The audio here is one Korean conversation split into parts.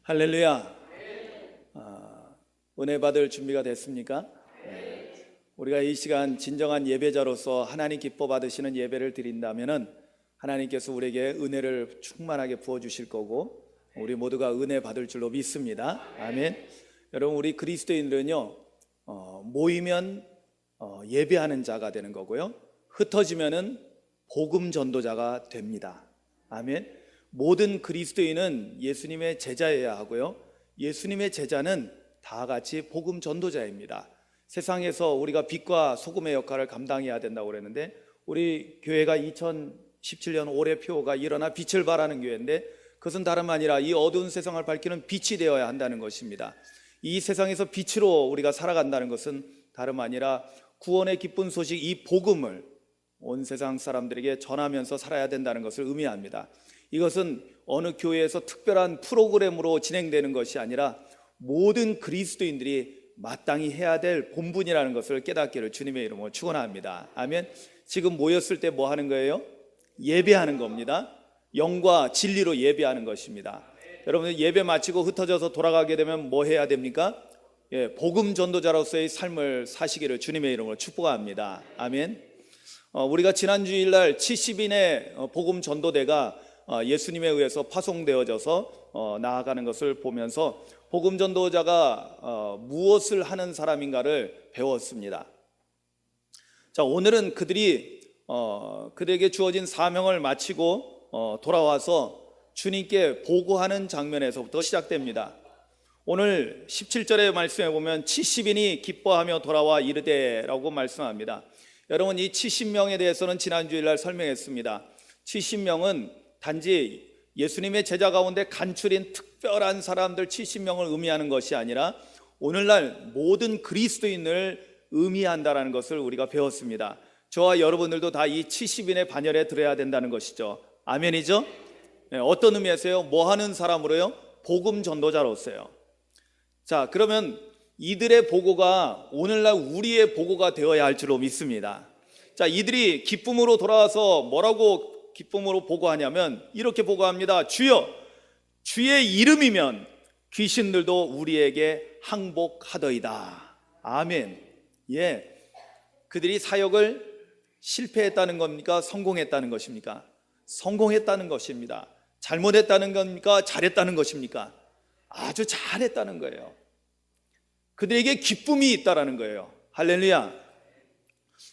할렐루야. 은혜 받을 준비가 됐습니까? 우리가 이 시간 진정한 예배자로서 하나님 기뻐 받으시는 예배를 드린다면은 하나님께서 우리에게 은혜를 충만하게 부어주실 거고 우리 모두가 은혜 받을 줄로 믿습니다. 아멘. 여러분, 우리 그리스도인들은요 모이면 예배하는 자가 되는 거고요, 흩어지면은 복음 전도자가 됩니다. 아멘. 모든 그리스도인은 예수님의 제자여야 하고요, 예수님의 제자는 다 같이 복음 전도자입니다. 세상에서 우리가 빛과 소금의 역할을 감당해야 된다고 그랬는데, 우리 교회가 2017년 올해 표어가 일어나 빛을 발하는 교회인데, 그것은 다름 아니라 이 어두운 세상을 밝히는 빛이 되어야 한다는 것입니다. 이 세상에서 빛으로 우리가 살아간다는 것은 다름 아니라 구원의 기쁜 소식, 이 복음을 온 세상 사람들에게 전하면서 살아야 된다는 것을 의미합니다. 이것은 어느 교회에서 특별한 프로그램으로 진행되는 것이 아니라 모든 그리스도인들이 마땅히 해야 될 본분이라는 것을 깨닫기를 주님의 이름으로 축원합니다. 아멘. 지금 모였을 때 뭐 하는 거예요? 예배하는 겁니다. 영과 진리로 예배하는 것입니다. 여러분들 예배 마치고 흩어져서 돌아가게 되면 뭐 해야 됩니까? 복음 전도자로서의 삶을 사시기를 주님의 이름으로 축복합니다. 아멘. 우리가 지난 주일날 70인의 복음 전도대가 예수님에 의해서 파송되어져서 나아가는 것을 보면서 복음 전도자가 무엇을 하는 사람인가를 배웠습니다. 자, 오늘은 그들에게 주어진 사명을 마치고 돌아와서 주님께 보고하는 장면에서부터 시작됩니다. 오늘 17절의 말씀에 보면 70인이 기뻐하며 돌아와 이르되 라고 말씀합니다. 여러분, 이 70명에 대해서는 지난 주일날 설명했습니다. 70명은 단지 예수님의 제자 가운데 간출인 특별한 사람들 70명을 의미하는 것이 아니라 오늘날 모든 그리스도인을 의미한다는 것을 우리가 배웠습니다. 저와 여러분들도 다 이 70인의 반열에 들어야 된다는 것이죠. 아멘이죠? 어떤 의미에서요? 뭐 하는 사람으로요? 복음 전도자로서요. 자, 그러면 이들의 보고가 오늘날 우리의 보고가 되어야 할 줄로 믿습니다. 자, 이들이 기쁨으로 돌아와서 뭐라고 기쁨으로 보고하냐면 이렇게 보고합니다. 주여, 주의 이름이면 귀신들도 우리에게 항복하더이다. 아멘. 그들이 사역을 실패했다는 겁니까? 성공했다는 것입니까? 성공했다는 것입니다. 잘못했다는 겁니까? 잘했다는 것입니까? 아주 잘했다는 거예요. 그들에게 기쁨이 있다라는 거예요. 할렐루야.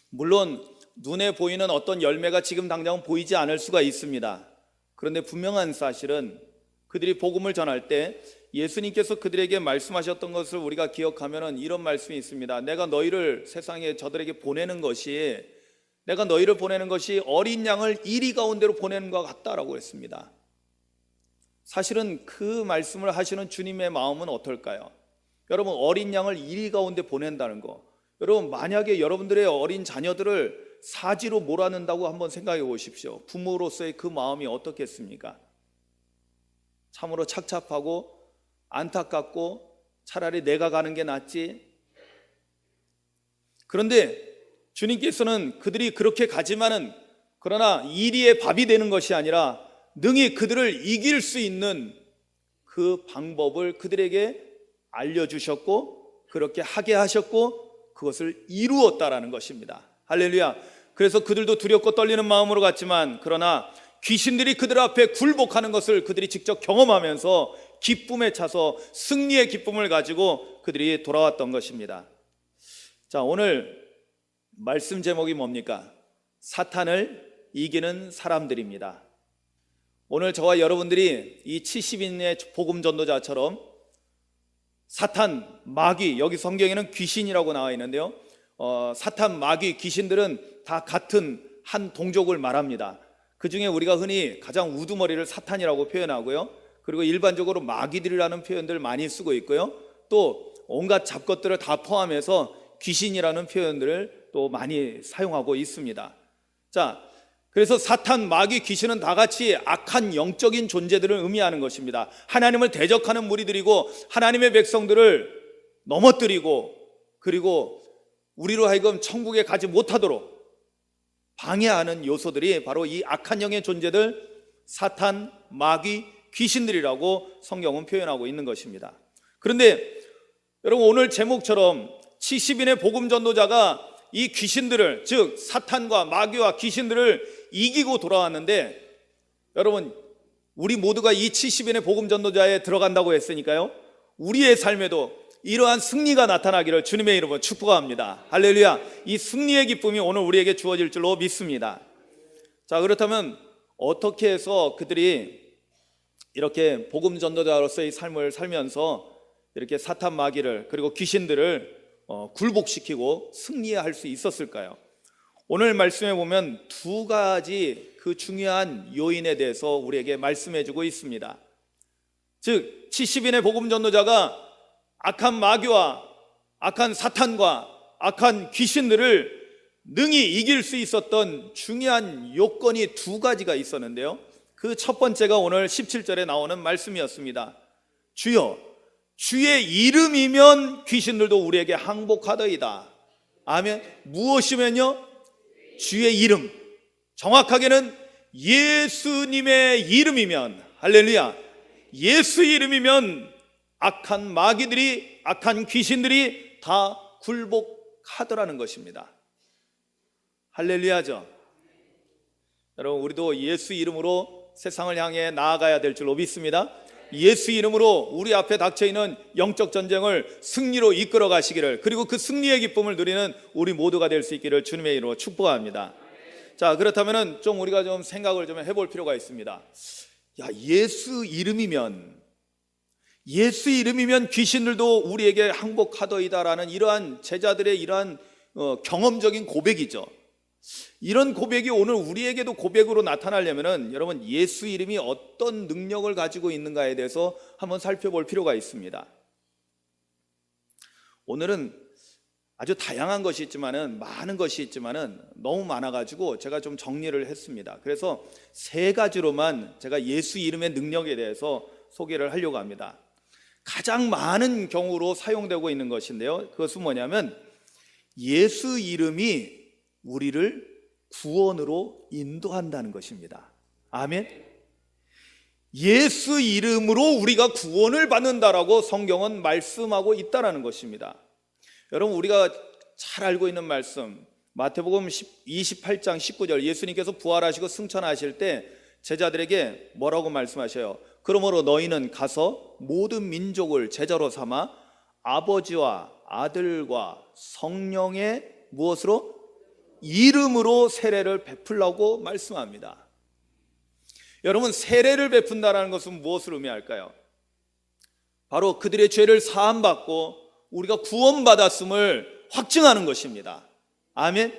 물론 눈에 보이는 어떤 열매가 지금 당장 보이지 않을 수가 있습니다. 그런데 분명한 사실은 그들이 복음을 전할 때 예수님께서 그들에게 말씀하셨던 것을 우리가 기억하면 이런 말씀이 있습니다. 내가 너희를 세상에 저들에게 보내는 것이 어린 양을 이리 가운데로 보내는 것 같다라고 했습니다. 사실은 그 말씀을 하시는 주님의 마음은 어떨까요? 여러분, 어린 양을 이리 가운데 보낸다는 거, 여러분, 만약에 여러분들의 어린 자녀들을 사지로 몰아넣는다고 한번 생각해 보십시오. 부모로서의 그 마음이 어떻겠습니까? 참으로 착잡하고 안타깝고 차라리 내가 가는 게 낫지. 그런데 주님께서는 그들이 그렇게 가지만은, 그러나 이리의 밥이 되는 것이 아니라 능히 그들을 이길 수 있는 그 방법을 그들에게 알려주셨고 그렇게 하게 하셨고 그것을 이루었다라는 것입니다. 할렐루야. 그래서 그들도 두렵고 떨리는 마음으로 갔지만, 그러나 귀신들이 그들 앞에 굴복하는 것을 그들이 직접 경험하면서 기쁨에 차서 승리의 기쁨을 가지고 그들이 돌아왔던 것입니다. 자, 오늘 말씀 제목이 뭡니까? 사탄을 이기는 사람들입니다. 오늘 저와 여러분들이 이 70인의 복음 전도자처럼 사탄, 마귀, 여기 성경에는 귀신이라고 나와 있는데요, 사탄, 마귀, 귀신들은 다 같은 한 동족을 말합니다. 그 중에 우리가 흔히 가장 우두머리를 사탄이라고 표현하고요, 그리고 일반적으로 마귀들이라는 표현들 많이 쓰고 있고요, 또 온갖 잡것들을 다 포함해서 귀신이라는 표현들을 또 많이 사용하고 있습니다. 자, 그래서 사탄, 마귀, 귀신은 다 같이 악한 영적인 존재들을 의미하는 것입니다. 하나님을 대적하는 무리들이고 하나님의 백성들을 넘어뜨리고 그리고 우리로 하여금 천국에 가지 못하도록 방해하는 요소들이 바로 이 악한 영의 존재들, 사탄, 마귀, 귀신들이라고 성경은 표현하고 있는 것입니다. 그런데 여러분, 오늘 제목처럼 70인의 복음 전도자가 이 귀신들을, 즉 사탄과 마귀와 귀신들을 이기고 돌아왔는데, 여러분, 우리 모두가 이 70인의 복음 전도자에 들어간다고 했으니까요, 우리의 삶에도 이러한 승리가 나타나기를 주님의 이름으로 축복합니다. 할렐루야. 이 승리의 기쁨이 오늘 우리에게 주어질 줄로 믿습니다. 자, 그렇다면 어떻게 해서 그들이 이렇게 복음 전도자로서의 삶을 살면서 이렇게 사탄 마귀를, 그리고 귀신들을 굴복시키고 승리할 수 있었을까요? 오늘 말씀에 보면 두 가지 그 중요한 요인에 대해서 우리에게 말씀해 주고 있습니다. 즉 70인의 복음 전도자가 악한 마귀와 악한 사탄과 악한 귀신들을 능히 이길 수 있었던 중요한 요건이 두 가지가 있었는데요, 그 첫 번째가 오늘 17절에 나오는 말씀이었습니다. 주여, 주의 이름이면 귀신들도 우리에게 항복하더이다. 아멘. 무엇이면요? 주의 이름, 정확하게는 예수님의 이름이면, 할렐루야, 예수 이름이면 악한 마귀들이, 악한 귀신들이 다 굴복하더라는 것입니다. 할렐루야죠. 여러분, 우리도 예수 이름으로 세상을 향해 나아가야 될 줄로 믿습니다. 예수 이름으로 우리 앞에 닥쳐있는 영적 전쟁을 승리로 이끌어 가시기를, 그리고 그 승리의 기쁨을 누리는 우리 모두가 될 수 있기를 주님의 이름으로 축복합니다. 자, 그렇다면 좀 우리가 좀 생각을 좀 해볼 필요가 있습니다. 야, 예수 이름이면 귀신들도 우리에게 항복하더이다라는 이러한 제자들의 이러한 경험적인 고백이죠. 이런 고백이 오늘 우리에게도 고백으로 나타나려면은 여러분, 예수 이름이 어떤 능력을 가지고 있는가에 대해서 한번 살펴볼 필요가 있습니다. 오늘은 아주 다양한 것이 있지만은, 많은 것이 있지만은 너무 많아가지고 제가 좀 정리를 했습니다. 그래서 세 가지로만 제가 예수 이름의 능력에 대해서 소개를 하려고 합니다. 가장 많은 경우로 사용되고 있는 것인데요, 그것은 뭐냐면 예수 이름이 우리를 구원으로 인도한다는 것입니다. 아멘. 예수 이름으로 우리가 구원을 받는다라고 성경은 말씀하고 있다는 것입니다. 여러분, 우리가 잘 알고 있는 말씀, 마태복음 28장 19절, 예수님께서 부활하시고 승천하실 때 제자들에게 뭐라고 말씀하셔요? 그러므로 너희는 가서 모든 민족을 제자로 삼아 아버지와 아들과 성령의 무엇으로? 이름으로 세례를 베풀라고 말씀합니다. 여러분, 세례를 베푼다는 것은 무엇을 의미할까요? 바로 그들의 죄를 사함받고 우리가 구원받았음을 확증하는 것입니다. 아멘.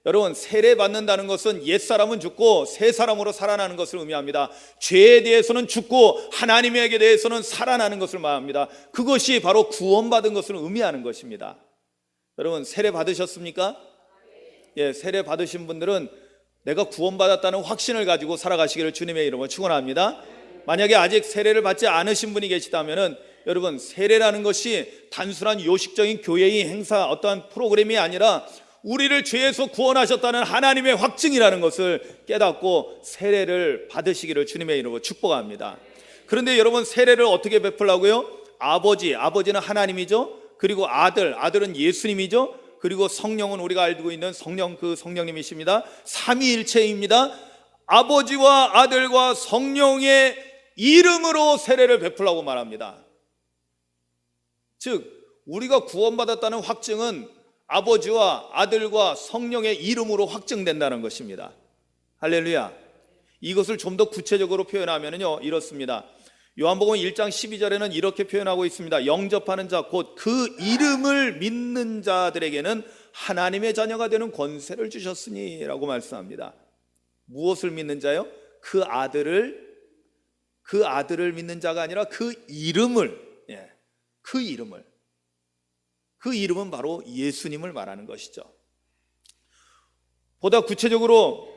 여러분, 세례 받는다는 것은 옛사람은 죽고 새 사람으로 살아나는 것을 의미합니다. 죄에 대해서는 죽고 하나님에게 대해서는 살아나는 것을 말합니다. 그것이 바로 구원받은 것을 의미하는 것입니다. 여러분, 세례 받으셨습니까? 예, 세례 받으신 분들은 내가 구원받았다는 확신을 가지고 살아가시기를 주님의 이름으로 축원합니다. 만약에 아직 세례를 받지 않으신 분이 계시다면은, 여러분, 세례라는 것이 단순한 요식적인 교회의 행사, 어떠한 프로그램이 아니라 우리를 죄에서 구원하셨다는 하나님의 확증이라는 것을 깨닫고 세례를 받으시기를 주님의 이름으로 축복합니다. 그런데 여러분, 세례를 어떻게 베풀라고요? 아버지는 하나님이죠. 그리고 아들은 예수님이죠. 그리고 성령은 우리가 알고 있는 성령, 그 성령님이십니다. 삼위일체입니다. 아버지와 아들과 성령의 이름으로 세례를 베풀라고 말합니다. 즉, 우리가 구원받았다는 확증은 아버지와 아들과 성령의 이름으로 확증된다는 것입니다. 할렐루야. 이것을 좀 더 구체적으로 표현하면요, 이렇습니다. 요한복음 1장 12절에는 이렇게 표현하고 있습니다. 영접하는 자, 곧 그 이름을 믿는 자들에게는 하나님의 자녀가 되는 권세를 주셨으니 라고 말씀합니다. 무엇을 믿는 자요? 그 아들을 믿는 자가 아니라 그 이름을, 그 이름은 바로 예수님을 말하는 것이죠. 보다 구체적으로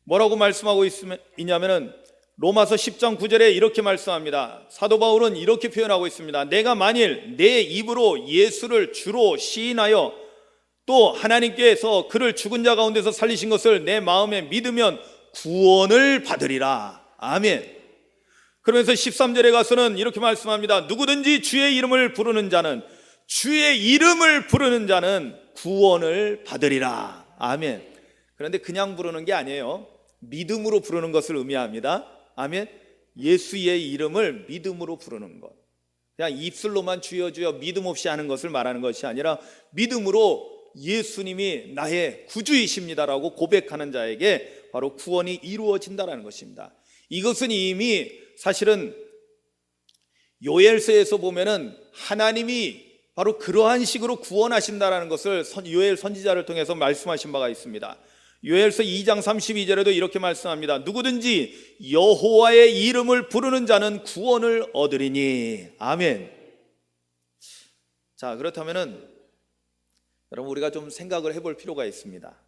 뭐라고 말씀하고 있냐면은 로마서 10장 9절에 이렇게 말씀합니다. 사도 바울은 이렇게 표현하고 있습니다. 내가 만일 내 입으로 예수를 주로 시인하여 또 하나님께서 그를 죽은 자 가운데서 살리신 것을 내 마음에 믿으면 구원을 받으리라. 아멘. 그러면서 13절에 가서는 이렇게 말씀합니다. 누구든지 주의 이름을 부르는 자는 구원을 받으리라. 아멘. 그런데 그냥 부르는 게 아니에요. 믿음으로 부르는 것을 의미합니다. 아멘. 예수의 이름을 믿음으로 부르는 것. 그냥 입술로만 주여 주여 믿음 없이 하는 것을 말하는 것이 아니라 믿음으로 예수님이 나의 구주이십니다라고 고백하는 자에게 바로 구원이 이루어진다는 것입니다. 이것은 이미 사실은 요엘서에서 보면은 하나님이 바로 그러한 식으로 구원하신다라는 것을 요엘 선지자를 통해서 말씀하신 바가 있습니다. 요엘서 2장 32절에도 이렇게 말씀합니다. 누구든지 여호와의 이름을 부르는 자는 구원을 얻으리니. 아멘. 자, 그렇다면은 여러분, 우리가 좀 생각을 해볼 필요가 있습니다.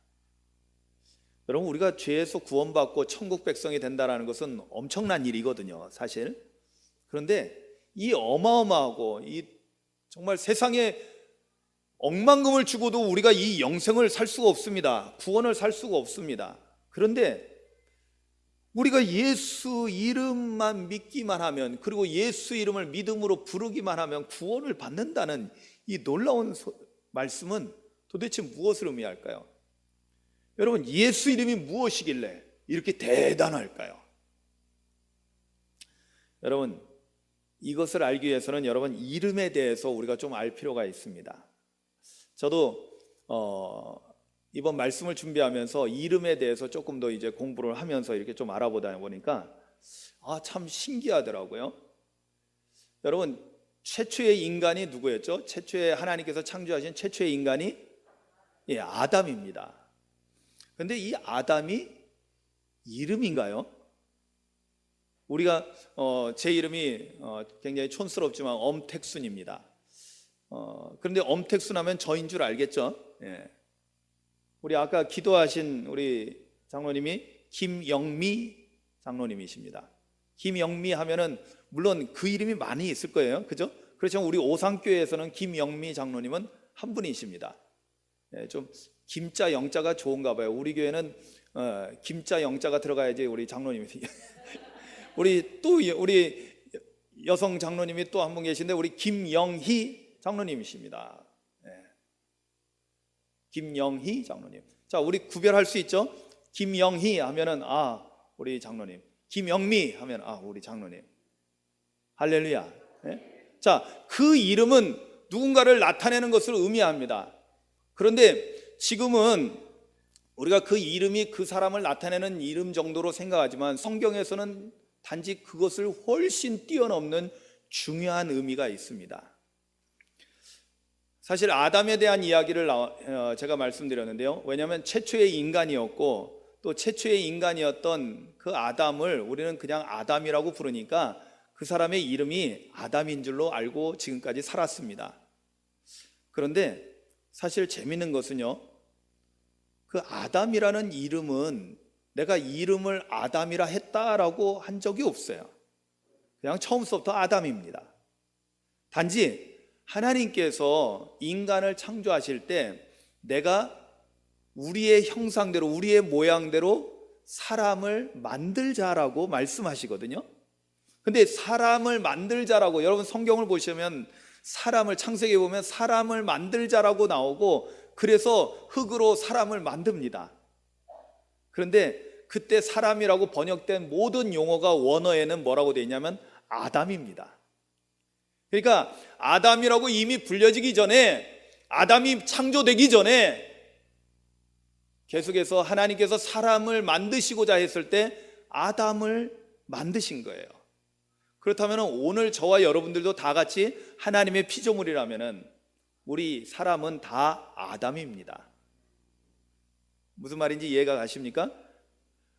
여러분, 우리가 죄에서 구원받고 천국 백성이 된다는 것은 엄청난 일이거든요, 사실. 그런데 이 어마어마하고 이 정말 세상에 억만금을 주고도 우리가 이 영생을 살 수가 없습니다. 구원을 살 수가 없습니다. 그런데 우리가 예수 이름만 믿기만 하면, 그리고 예수 이름을 믿음으로 부르기만 하면 구원을 받는다는 이 놀라운 말씀은 도대체 무엇을 의미할까요? 여러분, 예수 이름이 무엇이길래 이렇게 대단할까요? 여러분, 이것을 알기 위해서는 여러분 이름에 대해서 우리가 좀 알 필요가 있습니다. 저도 이번 말씀을 준비하면서 이름에 대해서 조금 더 이제 공부를 하면서 이렇게 좀 알아보다 보니까 참 신기하더라고요. 여러분, 최초의 인간이 누구였죠? 최초의 하나님께서 창조하신 최초의 인간이 아담입니다. 그런데 이 아담이 이름인가요? 우리가 제 이름이 굉장히 촌스럽지만 엄택순입니다. 그런데 엄택순 하면 저인 줄 알겠죠? 예. 우리 아까 기도하신 우리 장로님이 김영미 장로님이십니다. 김영미 하면은 물론 그 이름이 많이 있을 거예요, 그죠? 그렇지만 우리 오상교회에서는 김영미 장로님은 한 분이십니다. 예, 좀 김자 영자가 좋은가 봐요. 우리 교회는 김자 영자가 들어가야지 우리 장로님이 우리 여성 장로님이 또 한 분 계신데 우리 김영희 장로님이십니다. 네. 김영희 장로님. 자, 우리 구별할 수 있죠? 김영희 하면은 우리 장로님. 김영미 하면 우리 장로님. 할렐루야. 네? 자, 그 이름은 누군가를 나타내는 것을 의미합니다. 그런데 지금은 우리가 그 이름이 그 사람을 나타내는 이름 정도로 생각하지만 성경에서는 단지 그것을 훨씬 뛰어넘는 중요한 의미가 있습니다. 사실 아담에 대한 이야기를 제가 말씀드렸는데요. 왜냐하면 최초의 인간이었고 또 최초의 인간이었던 그 아담을 우리는 그냥 아담이라고 부르니까 그 사람의 이름이 아담인 줄로 알고 지금까지 살았습니다. 그런데 사실 재밌는 것은요, 그 아담이라는 이름은 내가 이름을 아담이라 했다라고 한 적이 없어요. 그냥 처음부터 아담입니다. 단지 하나님께서 인간을 창조하실 때 내가 우리의 형상대로 우리의 모양대로 사람을 만들자라고 말씀하시거든요. 근데 사람을 만들자라고, 여러분 성경을 보시면 사람을, 창세기에 보면 사람을 만들자라고 나오고 그래서 흙으로 사람을 만듭니다. 그런데 그때 사람이라고 번역된 모든 용어가 원어에는 뭐라고 되어 있냐면 아담입니다. 그러니까 아담이라고 이미 불려지기 전에, 아담이 창조되기 전에 계속해서 하나님께서 사람을 만드시고자 했을 때 아담을 만드신 거예요. 그렇다면 오늘 저와 여러분들도 다 같이 하나님의 피조물이라면 우리 사람은 다 아담입니다. 무슨 말인지 이해가 가십니까?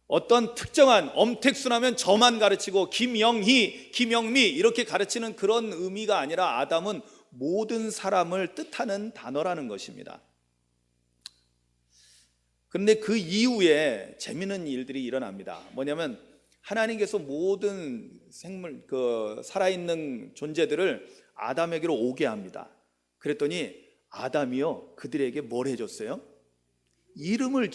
어떤 특정한 엄택순하면 저만 가르치고 김영희, 김영미 이렇게 가르치는 그런 의미가 아니라 아담은 모든 사람을 뜻하는 단어라는 것입니다. 그런데 그 이후에 재미있는 일들이 일어납니다. 뭐냐면 하나님께서 모든 생물, 살아있는 존재들을 아담에게로 오게 합니다. 그랬더니 아담이요, 그들에게 뭘 해줬어요? 이름을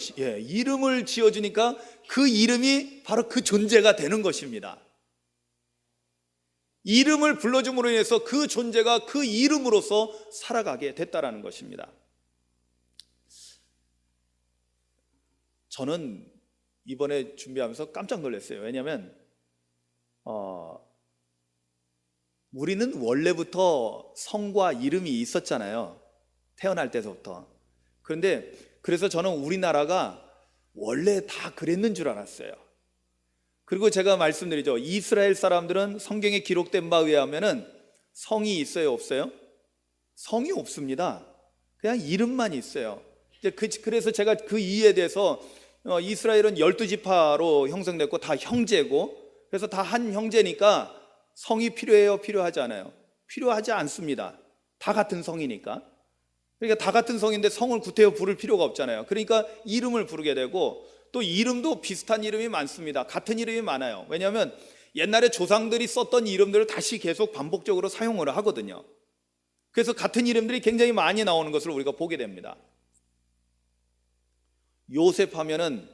지어주니까 그 이름이 바로 그 존재가 되는 것입니다. 이름을 불러줌으로 인해서 그 존재가 그 이름으로서 살아가게 됐다라는 것입니다. 저는 이번에 준비하면서 깜짝 놀랐어요. 왜냐하면 우리는 원래부터 성과 이름이 있었잖아요. 태어날 때부터. 그런데 그래서 저는 우리나라가 원래 다 그랬는 줄 알았어요. 그리고 제가 말씀드리죠. 이스라엘 사람들은 성경에 기록된 바에 의하면은 성이 있어요, 없어요? 성이 없습니다. 그냥 이름만 있어요. 그래서 제가 그 이유에 대해서 이스라엘은 12지파로 형성됐고 다 형제고, 그래서 다 한 형제니까 성이 필요해요, 필요하지 않아요? 필요하지 않습니다. 다 같은 성이니까. 그러니까 다 같은 성인데 성을 구태여 부를 필요가 없잖아요. 그러니까 이름을 부르게 되고, 또 이름도 비슷한 이름이 많습니다. 같은 이름이 많아요. 왜냐하면 옛날에 조상들이 썼던 이름들을 다시 계속 반복적으로 사용을 하거든요. 그래서 같은 이름들이 굉장히 많이 나오는 것을 우리가 보게 됩니다. 요셉 하면은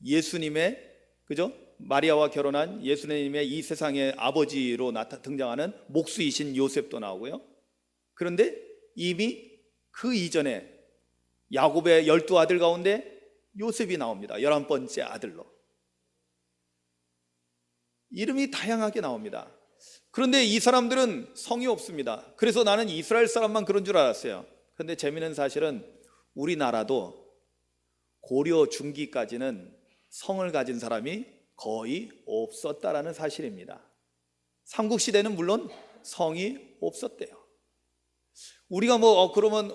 예수님의, 그죠? 마리아와 결혼한 예수님의 이 세상의 아버지로 등장하는 목수이신 요셉도 나오고요. 그런데 이미 그 이전에 야곱의 12아들 가운데 요셉이 나옵니다. 11번째 아들로. 이름이 다양하게 나옵니다. 그런데 이 사람들은 성이 없습니다. 그래서 나는 이스라엘 사람만 그런 줄 알았어요. 그런데 재미있는 사실은 우리나라도 고려 중기까지는 성을 가진 사람이 거의 없었다라는 사실입니다. 삼국시대는 물론 성이 없었대요. 우리가 그러면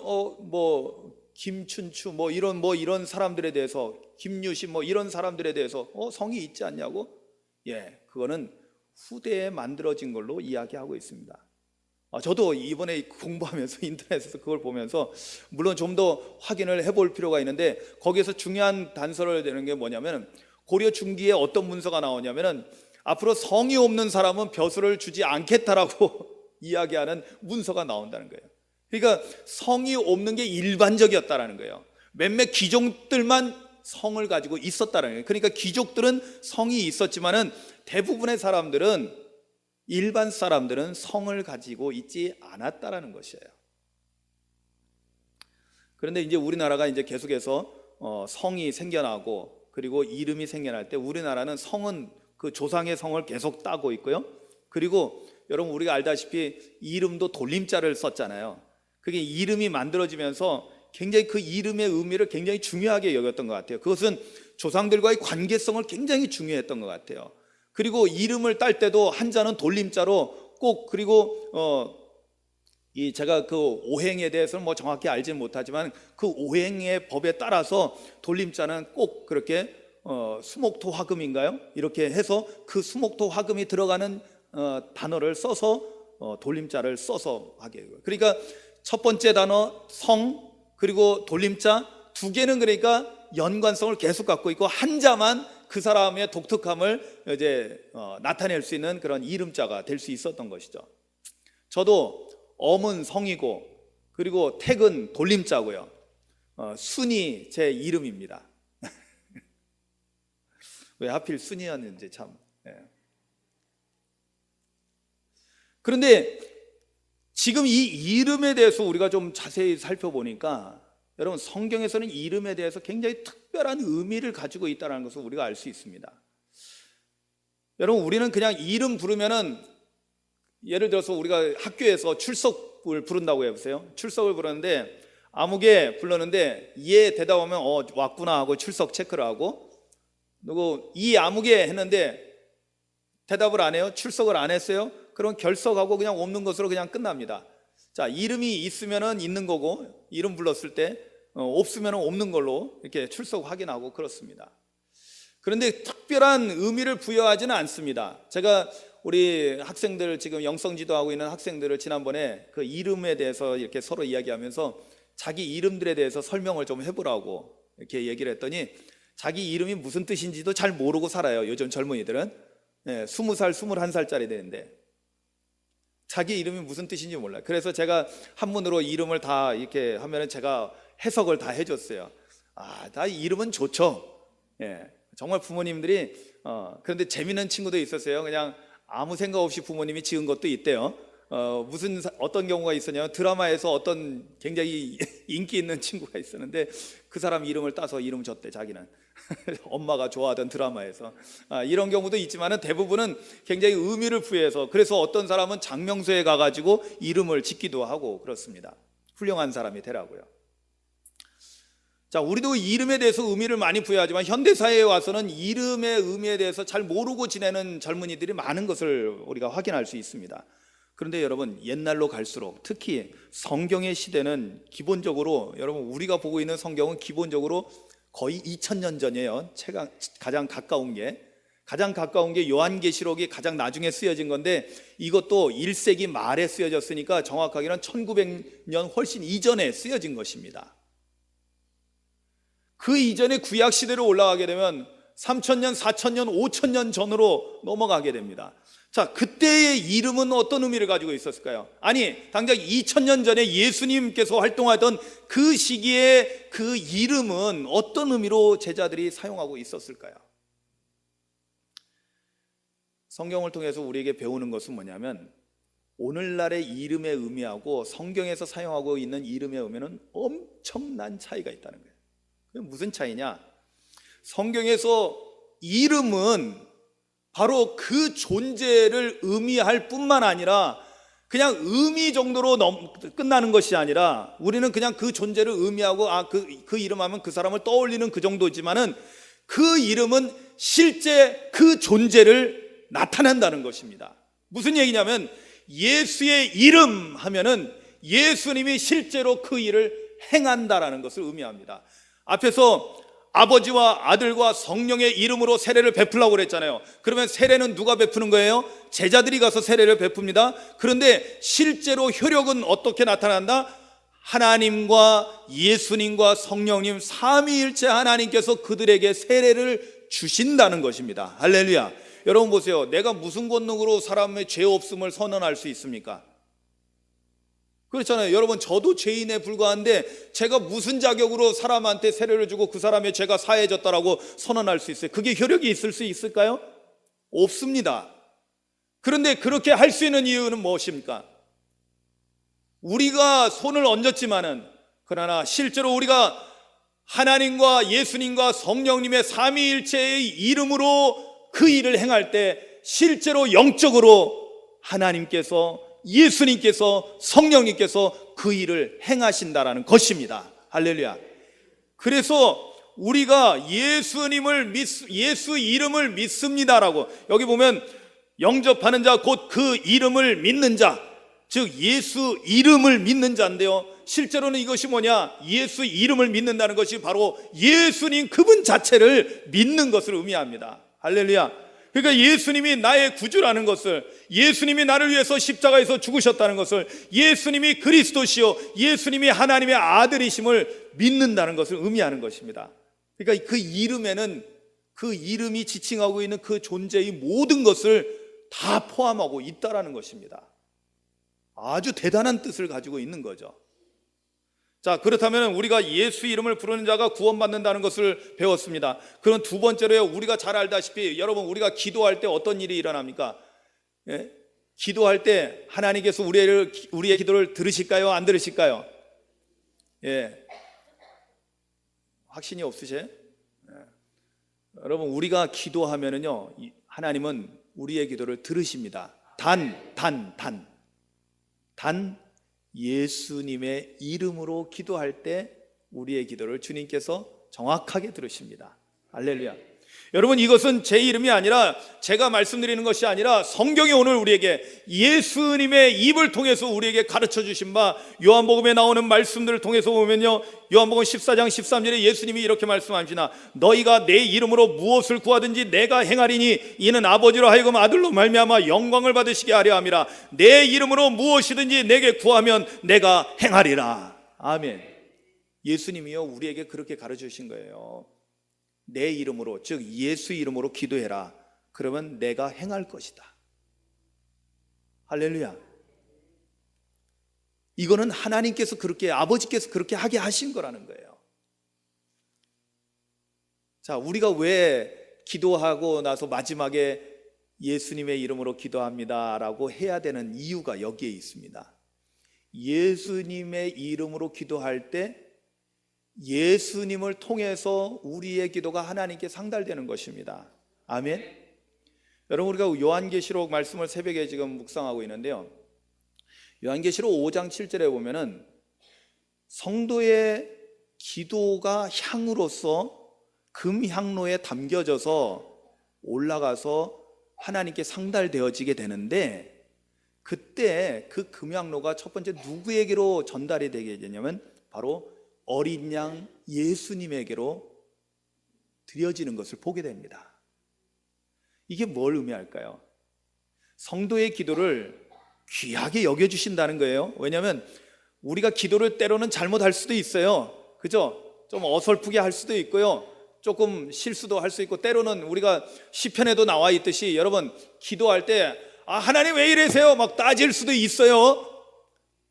김춘추 이런 사람들에 대해서, 김유신 이런 사람들에 대해서 성이 있지 않냐고? 예, 그거는 후대에 만들어진 걸로 이야기하고 있습니다. 저도 이번에 공부하면서 인터넷에서 그걸 보면서 물론 좀 더 확인을 해볼 필요가 있는데, 거기에서 중요한 단서를 되는 게 뭐냐면, 고려 중기에 어떤 문서가 나오냐면은 앞으로 성이 없는 사람은 벼슬을 주지 않겠다라고 이야기하는 문서가 나온다는 거예요. 그러니까 성이 없는 게 일반적이었다라는 거예요. 몇몇 귀족들만 성을 가지고 있었다라는 거예요. 그러니까 귀족들은 성이 있었지만은 대부분의 사람들은, 일반 사람들은 성을 가지고 있지 않았다라는 것이에요. 그런데 이제 우리나라가 이제 계속해서 성이 생겨나고, 그리고 이름이 생겨날 때 우리나라는 성은 그 조상의 성을 계속 따고 있고요. 그리고 여러분 우리가 알다시피 이름도 돌림자를 썼잖아요. 그게 이름이 만들어지면서 굉장히 그 이름의 의미를 굉장히 중요하게 여겼던 것 같아요. 그것은 조상들과의 관계성을 굉장히 중요했던 것 같아요. 그리고 이름을 딸 때도 한자는 돌림자로 꼭, 그리고 제가 그 오행에 대해서는 정확히 알지는 못하지만 그 오행의 법에 따라서 돌림자는 꼭 그렇게 수목토 화금인가요? 이렇게 해서 그 수목토 화금이 들어가는 단어를 써서 돌림자를 써서 하게 해요. 그러니까 첫 번째 단어 성, 그리고 돌림자 두 개는 그러니까 연관성을 계속 갖고 있고, 한자만 그 사람의 독특함을 이제 나타낼 수 있는 그런 이름자가 될 수 있었던 것이죠. 저도 엄은 성이고, 그리고 택은 돌림자고요. 순이 제 이름입니다. 왜 하필 순이었는지 참. 예. 그런데 지금 이 이름에 대해서 우리가 좀 자세히 살펴보니까, 여러분 성경에서는 이름에 대해서 굉장히 특별한 의미를 가지고 있다는 것을 우리가 알 수 있습니다. 여러분 우리는 그냥 이름 부르면은, 예를 들어서 우리가 학교에서 출석을 부른다고 해보세요. 출석을 부르는데 아무개 불렀는데 예 대답하면 왔구나 하고 출석 체크를 하고, 그리고 이 아무개 했는데 대답을 안 해요, 출석을 안 했어요, 그럼 결석하고 그냥 없는 것으로 그냥 끝납니다. 자, 이름이 있으면은 있는 거고, 이름 불렀을 때 없으면은 없는 걸로 이렇게 출석 확인하고 그렇습니다. 그런데 특별한 의미를 부여하지는 않습니다. 제가 우리 학생들, 지금 영성 지도하고 있는 학생들을 지난번에 그 이름에 대해서 이렇게 서로 이야기하면서 자기 이름들에 대해서 설명을 좀 해보라고 이렇게 얘기를 했더니, 자기 이름이 무슨 뜻인지도 잘 모르고 살아요, 요즘 젊은이들은. 20살, 21살짜리 되는데 자기 이름이 무슨 뜻인지 몰라요. 그래서 제가 한문으로 이름을 다 이렇게 하면은 제가 해석을 다 해줬어요. 다 이름은 좋죠. 정말 부모님들이 그런데 재미있는 친구도 있었어요. 그냥 아무 생각 없이 부모님이 지은 것도 있대요. 어떤 경우가 있었냐면 드라마에서 어떤 굉장히 인기 있는 친구가 있었는데 그 사람 이름을 따서 이름 줬대, 자기는. 엄마가 좋아하던 드라마에서. 이런 경우도 있지만 대부분은 굉장히 의미를 부여해서, 그래서 어떤 사람은 장명소에 가가지고 이름을 짓기도 하고 그렇습니다. 훌륭한 사람이 되라고요. 자, 우리도 이름에 대해서 의미를 많이 부여하지만 현대사회에 와서는 이름의 의미에 대해서 잘 모르고 지내는 젊은이들이 많은 것을 우리가 확인할 수 있습니다. 그런데 여러분, 옛날로 갈수록 특히 성경의 시대는 기본적으로, 여러분 우리가 보고 있는 성경은 기본적으로 거의 2000년 전이에요. 가장 가까운 게 요한계시록이 가장 나중에 쓰여진 건데, 이것도 1세기 말에 쓰여졌으니까 정확하게는 1900년 훨씬 이전에 쓰여진 것입니다. 그 이전에 구약시대로 올라가게 되면 3000년, 4000년, 5000년 전으로 넘어가게 됩니다. 자, 그때의 이름은 어떤 의미를 가지고 있었을까요? 아니, 당장 2000년 전에 예수님께서 활동하던 그 시기에 그 이름은 어떤 의미로 제자들이 사용하고 있었을까요? 성경을 통해서 우리에게 배우는 것은 뭐냐면, 오늘날의 이름의 의미하고 성경에서 사용하고 있는 이름의 의미는 엄청난 차이가 있다는 거예요. 그게 무슨 차이냐? 성경에서 이름은 바로 그 존재를 의미할 뿐만 아니라 그냥 의미 정도로 끝나는 것이 아니라, 우리는 그냥 그 존재를 의미하고 그 이름 하면 그 사람을 떠올리는 그 정도지만은 그 이름은 실제 그 존재를 나타낸다는 것입니다. 무슨 얘기냐면, 예수의 이름 하면은 예수님이 실제로 그 일을 행한다라는 것을 의미합니다. 앞에서 아버지와 아들과 성령의 이름으로 세례를 베풀라고 그랬잖아요. 그러면 세례는 누가 베푸는 거예요? 제자들이 가서 세례를 베풉니다. 그런데 실제로 효력은 어떻게 나타난다? 하나님과 예수님과 성령님 삼위일체 하나님께서 그들에게 세례를 주신다는 것입니다. 할렐루야. 여러분 보세요. 내가 무슨 권능으로 사람의 죄 없음을 선언할 수 있습니까? 그렇잖아요. 여러분, 저도 죄인에 불과한데 제가 무슨 자격으로 사람한테 세례를 주고 그 사람의 죄가 사해졌다라고 선언할 수 있어요? 그게 효력이 있을 수 있을까요? 없습니다. 그런데 그렇게 할 수 있는 이유는 무엇입니까? 우리가 손을 얹었지만은, 그러나 실제로 우리가 하나님과 예수님과 성령님의 삼위일체의 이름으로 그 일을 행할 때 실제로 영적으로 하나님께서, 예수님께서, 성령님께서 그 일을 행하신다라는 것입니다. 할렐루야. 그래서 우리가 예수 이름을 믿습니다라고, 여기 보면 영접하는 자 곧 그 이름을 믿는 자, 즉 예수 이름을 믿는 자인데요, 실제로는 이것이 뭐냐? 예수 이름을 믿는다는 것이 바로 예수님 그분 자체를 믿는 것을 의미합니다. 할렐루야. 그러니까 예수님이 나의 구주라는 것을, 예수님이 나를 위해서 십자가에서 죽으셨다는 것을, 예수님이 그리스도시요 예수님이 하나님의 아들이심을 믿는다는 것을 의미하는 것입니다. 그러니까 그 이름에는, 그 이름이 지칭하고 있는 그 존재의 모든 것을 다 포함하고 있다라는 것입니다. 아주 대단한 뜻을 가지고 있는 거죠. 자, 그렇다면 우리가 예수 이름을 부르는 자가 구원받는다는 것을 배웠습니다. 그럼 두 번째로요, 우리가 잘 알다시피, 여러분, 우리가 기도할 때 어떤 일이 일어납니까? 예? 기도할 때 하나님께서 우리의 기도를 들으실까요? 안 들으실까요? 예. 확신이 없으세요? 예. 여러분, 우리가 기도하면은요, 하나님은 우리의 기도를 들으십니다. 단 예수님의 이름으로 기도할 때 우리의 기도를 주님께서 정확하게 들으십니다. 할렐루야. 여러분, 이것은 제 이름이 아니라, 제가 말씀드리는 것이 아니라 성경이 오늘 우리에게 예수님의 입을 통해서 우리에게 가르쳐 주신 바, 요한복음에 나오는 말씀들을 통해서 보면요, 요한복음 14장 13절에 예수님이 이렇게 말씀하시나, 너희가 내 이름으로 무엇을 구하든지 내가 행하리니 이는 아버지로 하여금 아들로 말미암아 영광을 받으시게 하려 함이라. 내 이름으로 무엇이든지 내게 구하면 내가 행하리라. 아멘. 예수님이요, 우리에게 그렇게 가르쳐 주신 거예요. 내 이름으로, 즉 예수 이름으로 기도해라. 그러면 내가 행할 것이다. 할렐루야. 이거는 하나님께서 그렇게, 아버지께서 그렇게 하게 하신 거라는 거예요. 자, 우리가 왜 기도하고 나서 마지막에 예수님의 이름으로 기도합니다라고 해야 되는 이유가 여기에 있습니다. 예수님의 이름으로 기도할 때 예수님을 통해서 우리의 기도가 하나님께 상달되는 것입니다. 아멘. 여러분, 우리가 요한계시록 말씀을 새벽에 지금 묵상하고 있는데요, 요한계시록 5장 7절에 보면은 성도의 기도가 향으로서 금향로에 담겨져서 올라가서 하나님께 상달되어지게 되는데, 그때 그 금향로가 첫 번째 누구에게로 전달이 되게 되냐면 바로 어린 양 예수님에게로 드려지는 것을 보게 됩니다. 이게 뭘 의미할까요? 성도의 기도를 귀하게 여겨주신다는 거예요. 왜냐하면 우리가 기도를 때로는 잘못할 수도 있어요. 그죠? 좀 어설프게 할 수도 있고요, 조금 실수도 할 수 있고, 때로는 우리가 시편에도 나와 있듯이 여러분 기도할 때 하나님 왜 이러세요? 막 따질 수도 있어요.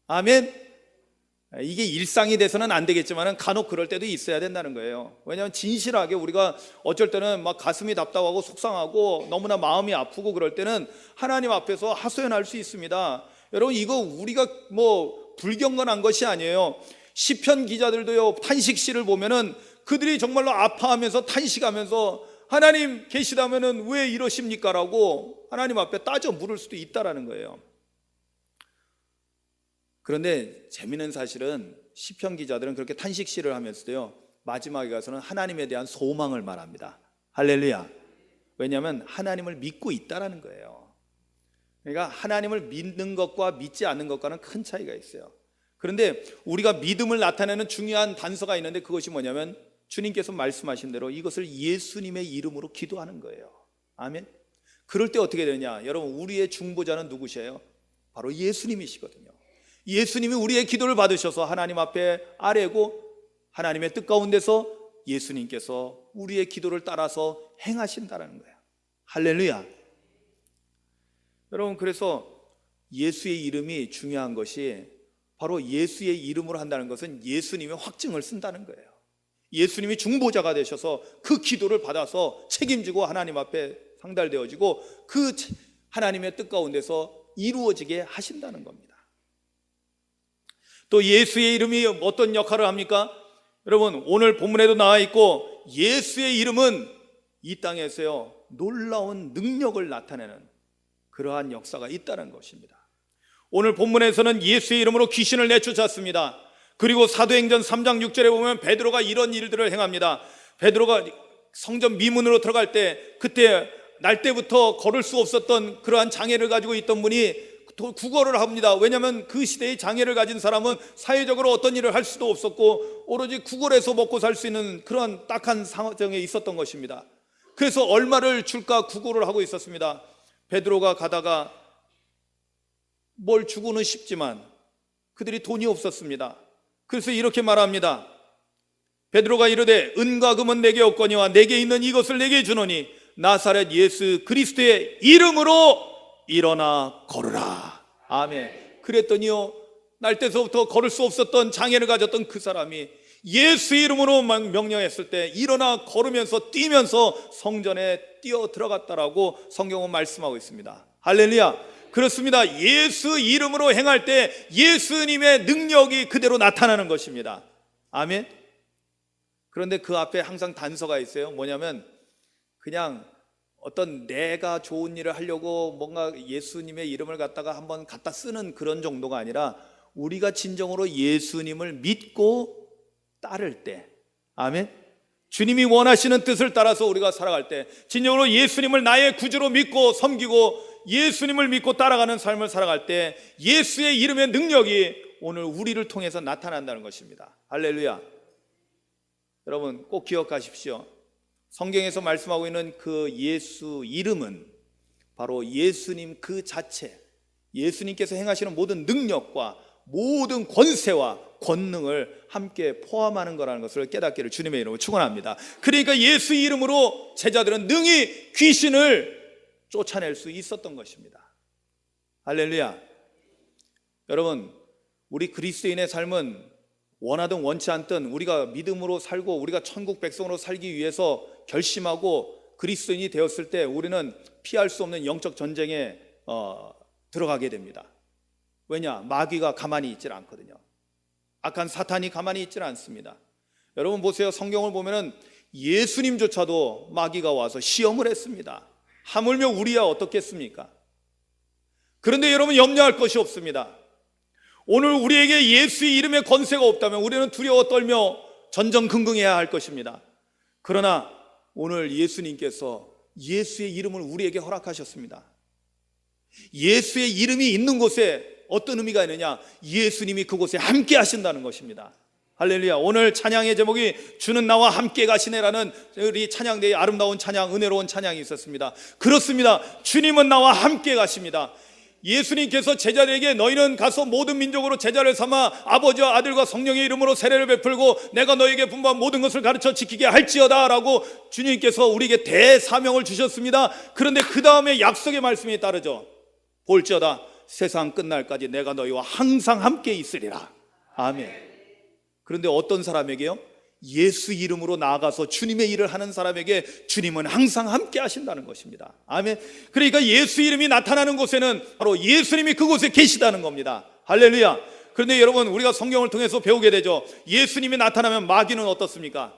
아멘. 이게 일상이 돼서는 안 되겠지만 간혹 그럴 때도 있어야 된다는 거예요. 왜냐하면 진실하게 우리가 어쩔 때는 막 가슴이 답답하고 속상하고 너무나 마음이 아프고 그럴 때는 하나님 앞에서 하소연할 수 있습니다. 여러분, 이거 우리가 뭐 불경건한 것이 아니에요. 시편 기자들도요, 탄식시를 보면은 그들이 정말로 아파하면서 탄식하면서 하나님 계시다면은 왜 이러십니까? 라고 하나님 앞에 따져 물을 수도 있다라는 거예요. 그런데 재미있는 사실은 시편 기자들은 그렇게 탄식시를 하면서도요, 마지막에 가서는 하나님에 대한 소망을 말합니다. 할렐루야. 왜냐하면 하나님을 믿고 있다라는 거예요. 그러니까 하나님을 믿는 것과 믿지 않는 것과는 큰 차이가 있어요. 그런데 우리가 믿음을 나타내는 중요한 단서가 있는데, 그것이 뭐냐면 주님께서 말씀하신 대로 이것을 예수님의 이름으로 기도하는 거예요. 아멘. 그럴 때 어떻게 되냐? 여러분, 우리의 중보자는 누구시에요? 바로 예수님이시거든요. 예수님이 우리의 기도를 받으셔서 하나님 앞에 아뢰고 하나님의 뜻 가운데서 예수님께서 우리의 기도를 따라서 행하신다는 거예요. 할렐루야. 여러분, 그래서 예수의 이름이 중요한 것이 바로 예수의 이름으로 한다는 것은 예수님의 확증을 쓴다는 거예요. 예수님이 중보자가 되셔서 그 기도를 받아서 책임지고 하나님 앞에 상달되어지고 그 하나님의 뜻 가운데서 이루어지게 하신다는 겁니다. 또 예수의 이름이 어떤 역할을 합니까? 여러분, 오늘 본문에도 나와 있고 예수의 이름은 이 땅에서요 놀라운 능력을 나타내는 그러한 역사가 있다는 것입니다. 오늘 본문에서는 예수의 이름으로 귀신을 내쫓았습니다. 그리고 사도행전 3장 6절에 보면 베드로가 이런 일들을 행합니다. 베드로가 성전 미문으로 들어갈 때, 그때 날 때부터 걸을 수 없었던 그러한 장애를 가지고 있던 분이 구걸을 합니다. 왜냐하면 그 시대의 장애를 가진 사람은 사회적으로 어떤 일을 할 수도 없었고 오로지 구걸해서 먹고 살 수 있는 그런 딱한 상황에 있었던 것입니다. 그래서 얼마를 줄까 구걸을 하고 있었습니다. 베드로가 가다가 뭘 주고는 싶지만 그들이 돈이 없었습니다. 그래서 이렇게 말합니다. 베드로가 이르되 은과 금은 내게 없거니와 내게 있는 이것을 내게 주노니 나사렛 예수 그리스도의 이름으로 일어나 걸으라. 아멘. 그랬더니요, 날 때서부터 걸을 수 없었던 장애를 가졌던 그 사람이 예수 이름으로 명령했을 때 일어나 걸으면서 뛰면서 성전에 뛰어 들어갔다라고 성경은 말씀하고 있습니다. 할렐루야. 그렇습니다. 예수 이름으로 행할 때 예수님의 능력이 그대로 나타나는 것입니다. 아멘. 그런데 그 앞에 항상 단서가 있어요. 뭐냐면 그냥 어떤 내가 좋은 일을 하려고 뭔가 예수님의 이름을 갖다가 한번 갖다 쓰는 그런 정도가 아니라 우리가 진정으로 예수님을 믿고 따를 때, 아멘, 주님이 원하시는 뜻을 따라서 우리가 살아갈 때 진정으로 예수님을 나의 구주로 믿고 섬기고 예수님을 믿고 따라가는 삶을 살아갈 때 예수의 이름의 능력이 오늘 우리를 통해서 나타난다는 것입니다. 할렐루야. 여러분 꼭 기억하십시오. 성경에서 말씀하고 있는 그 예수 이름은 바로 예수님 그 자체, 예수님께서 행하시는 모든 능력과 모든 권세와 권능을 함께 포함하는 거라는 것을 깨닫기를 주님의 이름으로 축원합니다. 그러니까 예수 이름으로 제자들은 능히 귀신을 쫓아낼 수 있었던 것입니다. 할렐루야. 여러분, 우리 그리스도인의 삶은 원하든 원치 않든 우리가 믿음으로 살고 우리가 천국 백성으로 살기 위해서 결심하고 그리스도인이 되었을 때 우리는 피할 수 없는 영적 전쟁에 들어가게 됩니다. 왜냐? 마귀가 가만히 있질 않거든요. 악한 사탄이 가만히 있질 않습니다. 여러분 보세요. 성경을 보면은 예수님조차도 마귀가 와서 시험을 했습니다. 하물며 우리야 어떻겠습니까? 그런데 여러분 염려할 것이 없습니다. 오늘 우리에게 예수의 이름에 권세가 없다면 우리는 두려워 떨며 전전긍긍해야 할 것입니다. 그러나 오늘 예수님께서 예수의 이름을 우리에게 허락하셨습니다. 예수의 이름이 있는 곳에 어떤 의미가 있느냐? 예수님이 그곳에 함께 하신다는 것입니다. 할렐루야. 오늘 찬양의 제목이 주는 나와 함께 가시네라는 우리 찬양대의 아름다운 찬양, 은혜로운 찬양이 있었습니다. 그렇습니다. 주님은 나와 함께 가십니다. 예수님께서 제자들에게 너희는 가서 모든 민족으로 제자를 삼아 아버지와 아들과 성령의 이름으로 세례를 베풀고 내가 너희에게 분부한 모든 것을 가르쳐 지키게 할지어다 라고 주님께서 우리에게 대사명을 주셨습니다. 그런데 그 다음에 약속의 말씀이 따르죠. 볼지어다 세상 끝날까지 내가 너희와 항상 함께 있으리라. 아멘. 그런데 어떤 사람에게요? 예수 이름으로 나아가서 주님의 일을 하는 사람에게 주님은 항상 함께 하신다는 것입니다. 아멘. 그러니까 예수 이름이 나타나는 곳에는 바로 예수님이 그곳에 계시다는 겁니다. 할렐루야. 그런데 여러분 우리가 성경을 통해서 배우게 되죠. 예수님이 나타나면 마귀는 어떻습니까?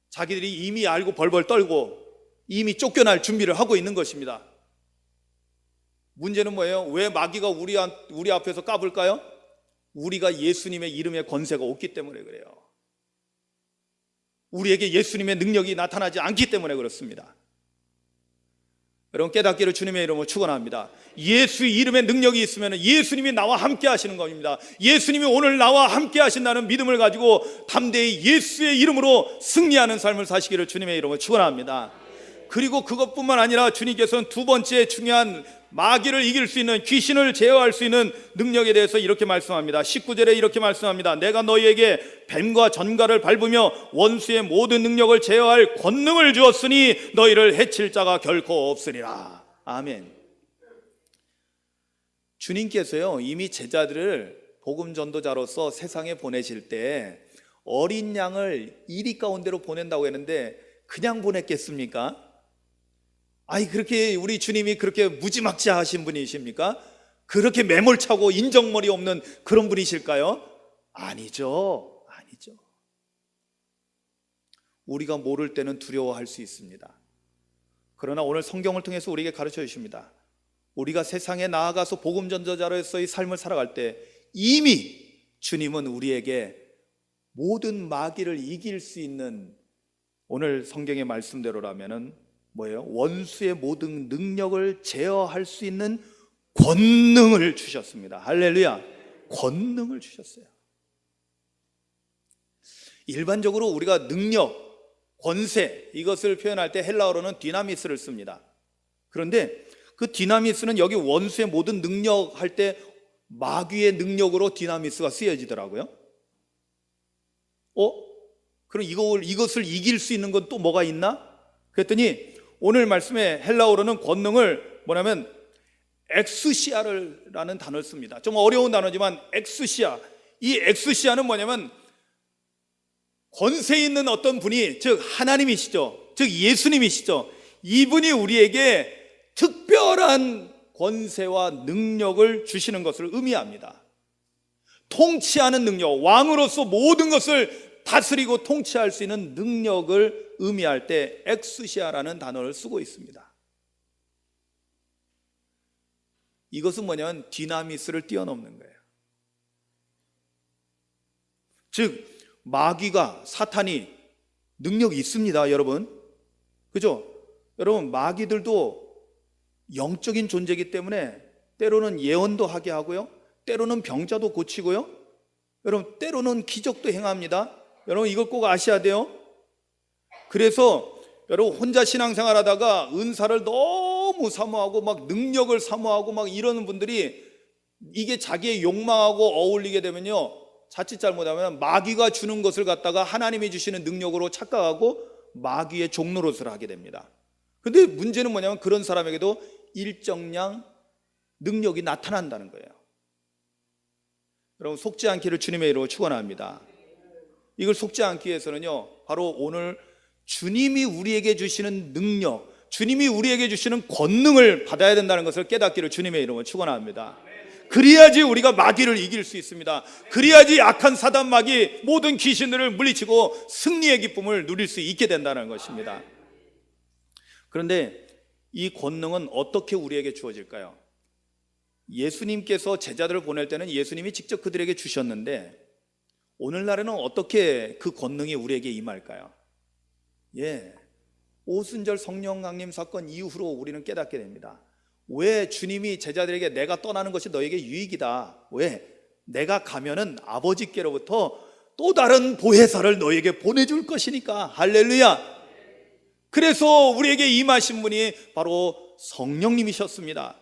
자기들이 이미 알고 벌벌 떨고 이미 쫓겨날 준비를 하고 있는 것입니다. 문제는 뭐예요? 왜 마귀가 우리 앞에서 까불까요? 우리가 예수님의 이름에 권세가 없기 때문에 그래요. 우리에게 예수님의 능력이 나타나지 않기 때문에 그렇습니다. 여러분 깨닫기를 주님의 이름으로 축원합니다. 예수의 이름에 능력이 있으면 예수님이 나와 함께 하시는 겁니다. 예수님이 오늘 나와 함께 하신다는 믿음을 가지고 담대히 예수의 이름으로 승리하는 삶을 사시기를 주님의 이름으로 축원합니다. 그리고 그것뿐만 아니라 주님께서는 두 번째 중요한 마귀를 이길 수 있는, 귀신을 제어할 수 있는 능력에 대해서 이렇게 말씀합니다. 19절에 이렇게 말씀합니다. 내가 너희에게 뱀과 전갈을 밟으며 원수의 모든 능력을 제어할 권능을 주었으니 너희를 해칠 자가 결코 없으리라. 아멘. 주님께서요 이미 제자들을 복음 전도자로서 세상에 보내실 때 어린 양을 이리 가운데로 보낸다고 했는데 그냥 보냈겠습니까? 아니 그렇게 우리 주님이 그렇게 무지막지하신 분이십니까? 그렇게 매몰차고 인정머리 없는 그런 분이실까요? 아니죠. 아니죠. 우리가 모를 때는 두려워할 수 있습니다. 그러나 오늘 성경을 통해서 우리에게 가르쳐 주십니다. 우리가 세상에 나아가서 복음 전도자로서의 삶을 살아갈 때 이미 주님은 우리에게 모든 마귀를 이길 수 있는, 오늘 성경의 말씀대로라면은 뭐예요? 원수의 모든 능력을 제어할 수 있는 권능을 주셨습니다. 할렐루야. 권능을 주셨어요. 일반적으로 우리가 능력, 권세 이것을 표현할 때 헬라어로는 디나미스를 씁니다. 그런데 그 디나미스는 여기 원수의 모든 능력 할 때 마귀의 능력으로 디나미스가 쓰여지더라고요. 그럼 이것을 이길 수 있는 건 또 뭐가 있나? 그랬더니 오늘 말씀에 헬라어로는 권능을 뭐냐면 엑스시아라는 단어를 씁니다. 좀 어려운 단어지만 엑스시아, 이 엑스시아는 뭐냐면 권세 있는 어떤 분이, 즉 하나님이시죠, 즉 예수님이시죠, 이분이 우리에게 특별한 권세와 능력을 주시는 것을 의미합니다. 통치하는 능력, 왕으로서 모든 것을 다스리고 통치할 수 있는 능력을 의미할 때 엑스시아라는 단어를 쓰고 있습니다. 이것은 뭐냐면 디나미스를 뛰어넘는 거예요. 즉 마귀가, 사탄이 능력이 있습니다, 여러분. 그죠? 여러분 마귀들도 영적인 존재이기 때문에 때로는 예언도 하게 하고요, 때로는 병자도 고치고요, 여러분 때로는 기적도 행합니다. 여러분 이걸 꼭 아셔야 돼요. 그래서 여러분 혼자 신앙생활 하다가 은사를 너무 사모하고 막 능력을 사모하고 막 이러는 분들이 이게 자기의 욕망하고 어울리게 되면요, 자칫 잘못하면 마귀가 주는 것을 갖다가 하나님이 주시는 능력으로 착각하고 마귀의 종노릇을 하게 됩니다. 그런데 문제는 뭐냐면 그런 사람에게도 일정량 능력이 나타난다는 거예요. 여러분 속지 않기를 주님의 이름으로 축원합니다. 이걸 속지 않기 위해서는요 바로 오늘 주님이 우리에게 주시는 능력, 주님이 우리에게 주시는 권능을 받아야 된다는 것을 깨닫기를 주님의 이름으로 축원합니다. 그래야지 우리가 마귀를 이길 수 있습니다. 그래야지 악한 사단 마귀 모든 귀신들을 물리치고 승리의 기쁨을 누릴 수 있게 된다는 것입니다. 그런데 이 권능은 어떻게 우리에게 주어질까요? 예수님께서 제자들을 보낼 때는 예수님이 직접 그들에게 주셨는데 오늘날에는 어떻게 그 권능이 우리에게 임할까요? 오순절 성령 강림 사건 이후로 우리는 깨닫게 됩니다. 왜 주님이 제자들에게 내가 떠나는 것이 너에게 유익이다. 왜? 내가 가면은 아버지께로부터 또 다른 보혜사를 너에게 보내줄 것이니까. 할렐루야. 그래서 우리에게 임하신 분이 바로 성령님이셨습니다.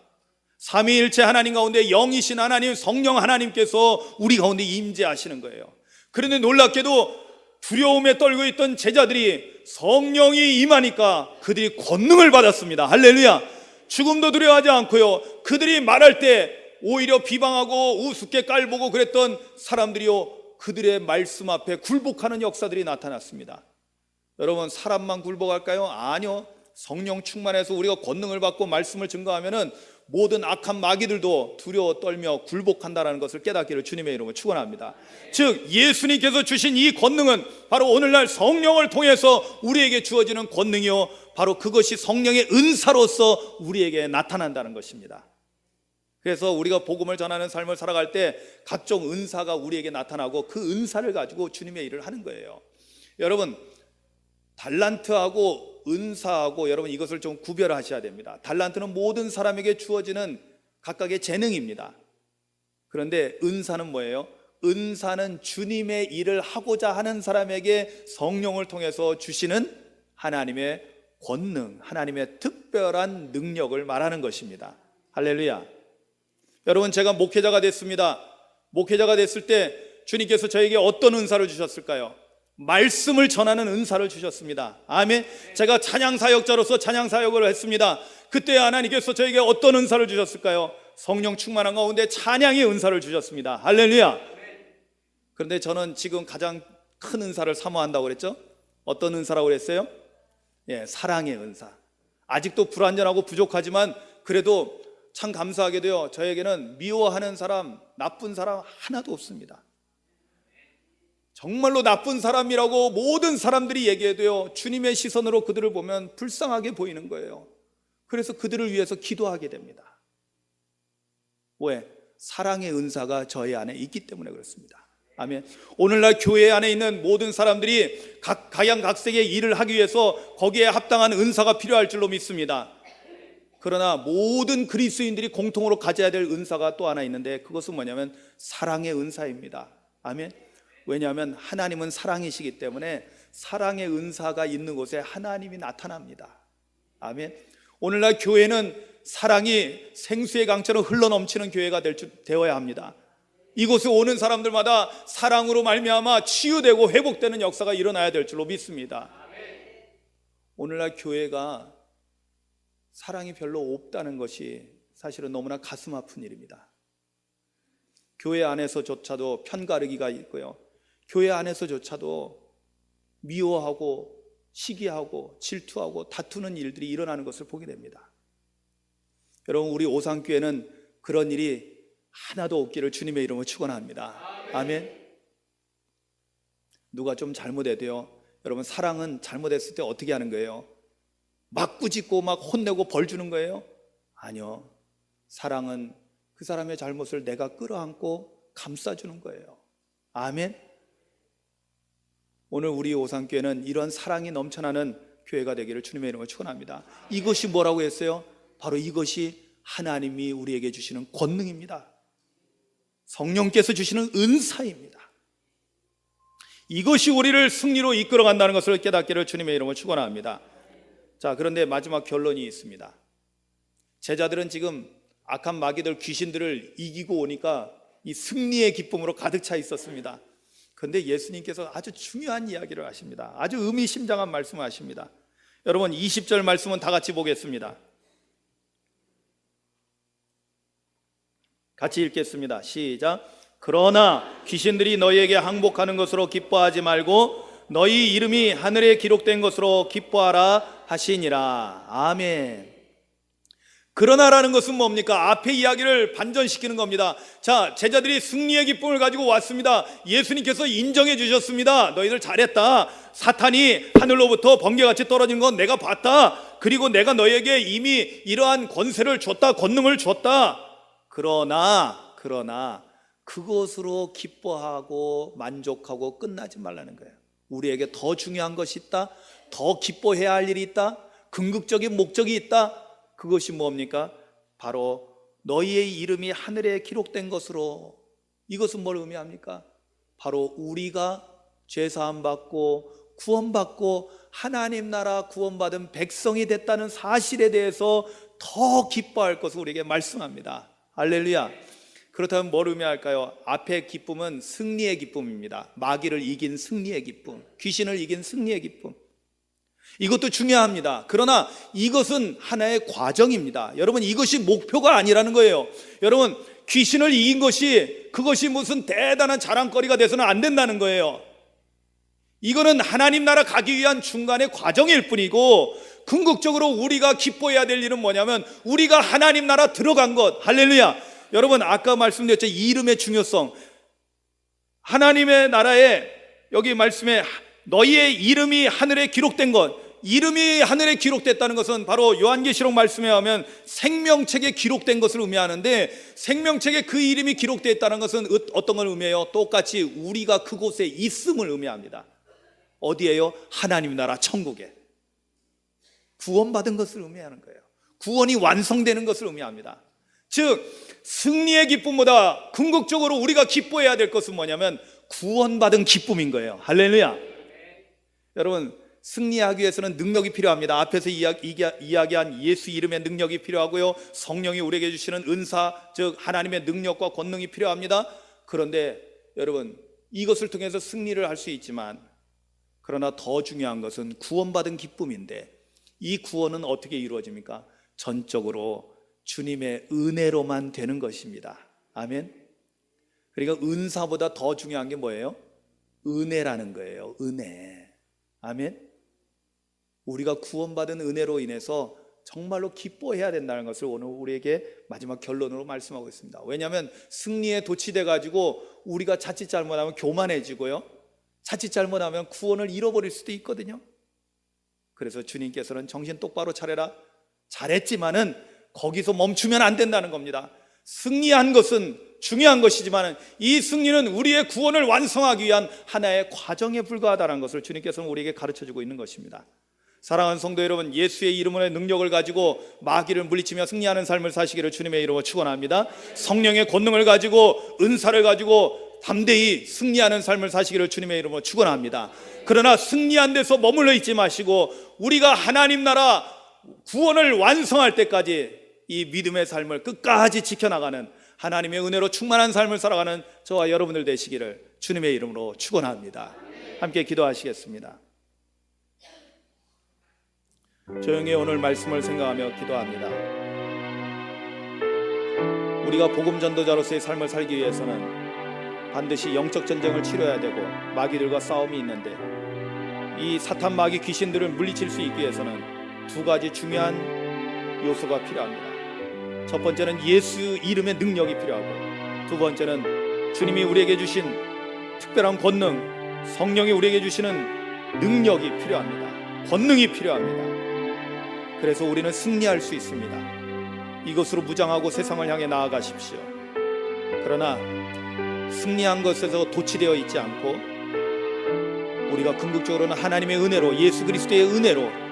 삼위일체 하나님 가운데 영이신 하나님 성령 하나님께서 우리 가운데 임재하시는 거예요. 그런데 놀랍게도 두려움에 떨고 있던 제자들이 성령이 임하니까 그들이 권능을 받았습니다. 할렐루야. 죽음도 두려워하지 않고요, 그들이 말할 때 오히려 비방하고 우습게 깔보고 그랬던 사람들이요, 그들의 말씀 앞에 굴복하는 역사들이 나타났습니다. 여러분, 사람만 굴복할까요? 아니요. 성령 충만해서 우리가 권능을 받고 말씀을 증거하면은 모든 악한 마귀들도 두려워 떨며 굴복한다는 것을 깨닫기를 주님의 이름으로 축원합니다. 즉 예수님께서 주신 이 권능은 바로 오늘날 성령을 통해서 우리에게 주어지는 권능이요, 바로 그것이 성령의 은사로서 우리에게 나타난다는 것입니다. 그래서 우리가 복음을 전하는 삶을 살아갈 때 각종 은사가 우리에게 나타나고 그 은사를 가지고 주님의 일을 하는 거예요. 여러분, 달란트하고 은사하고 여러분 이것을 좀 구별하셔야 됩니다. 달란트는 모든 사람에게 주어지는 각각의 재능입니다. 그런데 은사는 뭐예요? 은사는 주님의 일을 하고자 하는 사람에게 성령을 통해서 주시는 하나님의 권능, 하나님의 특별한 능력을 말하는 것입니다. 할렐루야. 여러분, 제가 목회자가 됐습니다. 목회자가 됐을 때 주님께서 저에게 어떤 은사를 주셨을까요? 말씀을 전하는 은사를 주셨습니다. 아멘. 제가 찬양사역자로서 찬양사역을 했습니다. 그때 하나님께서 저에게 어떤 은사를 주셨을까요? 성령 충만한 가운데 찬양의 은사를 주셨습니다. 할렐루야. 그런데 저는 지금 가장 큰 은사를 사모한다고 그랬죠? 어떤 은사라고 그랬어요? 사랑의 은사. 아직도 불완전하고 부족하지만 그래도 참 감사하게도요, 저에게는 미워하는 사람, 나쁜 사람 하나도 없습니다. 정말로 나쁜 사람이라고 모든 사람들이 얘기해도요, 주님의 시선으로 그들을 보면 불쌍하게 보이는 거예요. 그래서 그들을 위해서 기도하게 됩니다. 왜? 사랑의 은사가 저희 안에 있기 때문에 그렇습니다. 아멘. 오늘날 교회 안에 있는 모든 사람들이 각양각색의 일을 하기 위해서 거기에 합당한 은사가 필요할 줄로 믿습니다. 그러나 모든 그리스도인들이 공통으로 가져야 될 은사가 또 하나 있는데 그것은 뭐냐면 사랑의 은사입니다. 아멘. 왜냐하면 하나님은 사랑이시기 때문에 사랑의 은사가 있는 곳에 하나님이 나타납니다. 아멘. 오늘날 교회는 사랑이 생수의 강처럼 흘러넘치는 교회가 되어야 합니다. 이곳에 오는 사람들마다 사랑으로 말미암아 치유되고 회복되는 역사가 일어나야 될 줄로 믿습니다. 오늘날 교회가 사랑이 별로 없다는 것이 사실은 너무나 가슴 아픈 일입니다. 교회 안에서조차도 편가르기가 있고요, 교회 안에서조차도 미워하고 시기하고 질투하고 다투는 일들이 일어나는 것을 보게 됩니다. 여러분, 우리 오산교회는 그런 일이 하나도 없기를 주님의 이름으로 축원합니다. 아멘. 누가 좀 잘못해도요, 여러분, 사랑은 잘못했을 때 어떻게 하는 거예요? 막 꾸짖고 막 혼내고 벌 주는 거예요? 아니요. 사랑은 그 사람의 잘못을 내가 끌어안고 감싸주는 거예요. 아멘. 오늘 우리 오산교회는 이런 사랑이 넘쳐나는 교회가 되기를 주님의 이름으로 축원합니다. 이것이 뭐라고 했어요? 바로 이것이 하나님이 우리에게 주시는 권능입니다. 성령께서 주시는 은사입니다. 이것이 우리를 승리로 이끌어간다는 것을 깨닫기를 주님의 이름으로 축원합니다. 자, 그런데 마지막 결론이 있습니다. 제자들은 지금 악한 마귀들, 귀신들을 이기고 오니까 이 승리의 기쁨으로 가득 차 있었습니다. 그런데 예수님께서 아주 중요한 이야기를 하십니다. 아주 의미심장한 말씀을 하십니다. 여러분, 20절 말씀은 다 같이 보겠습니다. 같이 읽겠습니다. 시작. 그러나 귀신들이 너희에게 항복하는 것으로 기뻐하지 말고 너희 이름이 하늘에 기록된 것으로 기뻐하라 하시니라. 아멘. 그러나라는 것은 뭡니까? 앞에 이야기를 반전시키는 겁니다. 자, 제자들이 승리의 기쁨을 가지고 왔습니다. 예수님께서 인정해 주셨습니다. 너희들 잘했다. 사탄이 하늘로부터 번개같이 떨어진 건 내가 봤다. 그리고 내가 너희에게 이미 이러한 권세를 줬다, 권능을 줬다. 그러나 그것으로 기뻐하고 만족하고 끝나지 말라는 거예요. 우리에게 더 중요한 것이 있다, 더 기뻐해야 할 일이 있다, 궁극적인 목적이 있다. 그것이 뭡니까? 바로 너희의 이름이 하늘에 기록된 것으로. 이것은 뭘 의미합니까? 바로 우리가 죄사함 받고 구원받고 하나님 나라 구원받은 백성이 됐다는 사실에 대해서 더 기뻐할 것을 우리에게 말씀합니다. 할렐루야. 그렇다면 뭘 의미할까요? 앞의 기쁨은 승리의 기쁨입니다. 마귀를 이긴 승리의 기쁨, 귀신을 이긴 승리의 기쁨. 이것도 중요합니다. 그러나 이것은 하나의 과정입니다. 여러분, 이것이 목표가 아니라는 거예요. 여러분, 귀신을 이긴 것이 그것이 무슨 대단한 자랑거리가 돼서는 안 된다는 거예요. 이거는 하나님 나라 가기 위한 중간의 과정일 뿐이고, 궁극적으로 우리가 기뻐해야 될 일은 뭐냐면 우리가 하나님 나라 들어간 것. 할렐루야. 여러분, 아까 말씀드렸죠, 이름의 중요성. 하나님의 나라에, 여기 말씀에 너희의 이름이 하늘에 기록된 것, 이름이 하늘에 기록됐다는 것은 바로 요한계시록 말씀에 하면 생명책에 기록된 것을 의미하는데, 생명책에 그 이름이 기록되어 있다는 것은 어떤 걸 의미해요? 똑같이 우리가 그곳에 있음을 의미합니다. 어디에요? 하나님 나라 천국에 구원받은 것을 의미하는 거예요. 구원이 완성되는 것을 의미합니다. 즉, 승리의 기쁨보다 궁극적으로 우리가 기뻐해야 될 것은 뭐냐면 구원받은 기쁨인 거예요. 할렐루야. 여러분, 승리하기 위해서는 능력이 필요합니다. 앞에서 이야기한 예수 이름의 능력이 필요하고요, 성령이 우리에게 주시는 은사, 즉 하나님의 능력과 권능이 필요합니다. 그런데 여러분, 이것을 통해서 승리를 할 수 있지만, 그러나 더 중요한 것은 구원받은 기쁨인데, 이 구원은 어떻게 이루어집니까? 전적으로 주님의 은혜로만 되는 것입니다. 아멘. 그러니까 은사보다 더 중요한 게 뭐예요? 은혜라는 거예요. 은혜. 아멘. 우리가 구원받은 은혜로 인해서 정말로 기뻐해야 된다는 것을 오늘 우리에게 마지막 결론으로 말씀하고 있습니다. 왜냐하면 승리에 도취돼 가지고 우리가 자칫 잘못하면 교만해지고요, 자칫 잘못하면 구원을 잃어버릴 수도 있거든요. 그래서 주님께서는 정신 똑바로 차려라, 잘했지만은 거기서 멈추면 안 된다는 겁니다. 승리한 것은 중요한 것이지만 이 승리는 우리의 구원을 완성하기 위한 하나의 과정에 불과하다는 것을 주님께서는 우리에게 가르쳐주고 있는 것입니다. 사랑하는 성도 여러분, 예수의 이름의 능력을 가지고 마귀를 물리치며 승리하는 삶을 사시기를 주님의 이름으로 축원합니다. 성령의 권능을 가지고, 은사를 가지고 담대히 승리하는 삶을 사시기를 주님의 이름으로 축원합니다. 그러나 승리한 데서 머물러 있지 마시고 우리가 하나님 나라 구원을 완성할 때까지 이 믿음의 삶을 끝까지 지켜나가는, 하나님의 은혜로 충만한 삶을 살아가는 저와 여러분들 되시기를 주님의 이름으로 축원합니다. 함께 기도하시겠습니다. 조용히 오늘 말씀을 생각하며 기도합니다. 우리가 복음 전도자로서의 삶을 살기 위해서는 반드시 영적 전쟁을 치러야 되고 마귀들과 싸움이 있는데, 이 사탄 마귀 귀신들을 물리칠 수 있기 위해서는 두 가지 중요한 요소가 필요합니다. 첫 번째는 예수 이름의 능력이 필요하고, 두 번째는 주님이 우리에게 주신 특별한 권능, 성령이 우리에게 주시는 능력이 필요합니다. 권능이 필요합니다. 그래서 우리는 승리할 수 있습니다. 이것으로 무장하고 세상을 향해 나아가십시오. 그러나 승리한 것에서 도취되어 있지 않고 우리가 궁극적으로는 하나님의 은혜로, 예수 그리스도의 은혜로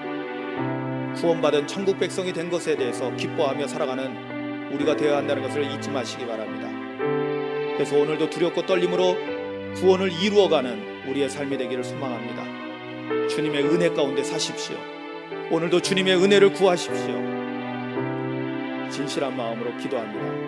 구원받은 천국 백성이 된 것에 대해서 기뻐하며 살아가는 우리가 되어야 한다는 것을 잊지 마시기 바랍니다. 그래서 오늘도 두렵고 떨림으로 구원을 이루어가는 우리의 삶이 되기를 소망합니다. 주님의 은혜 가운데 사십시오. 오늘도 주님의 은혜를 구하십시오. 진실한 마음으로 기도합니다.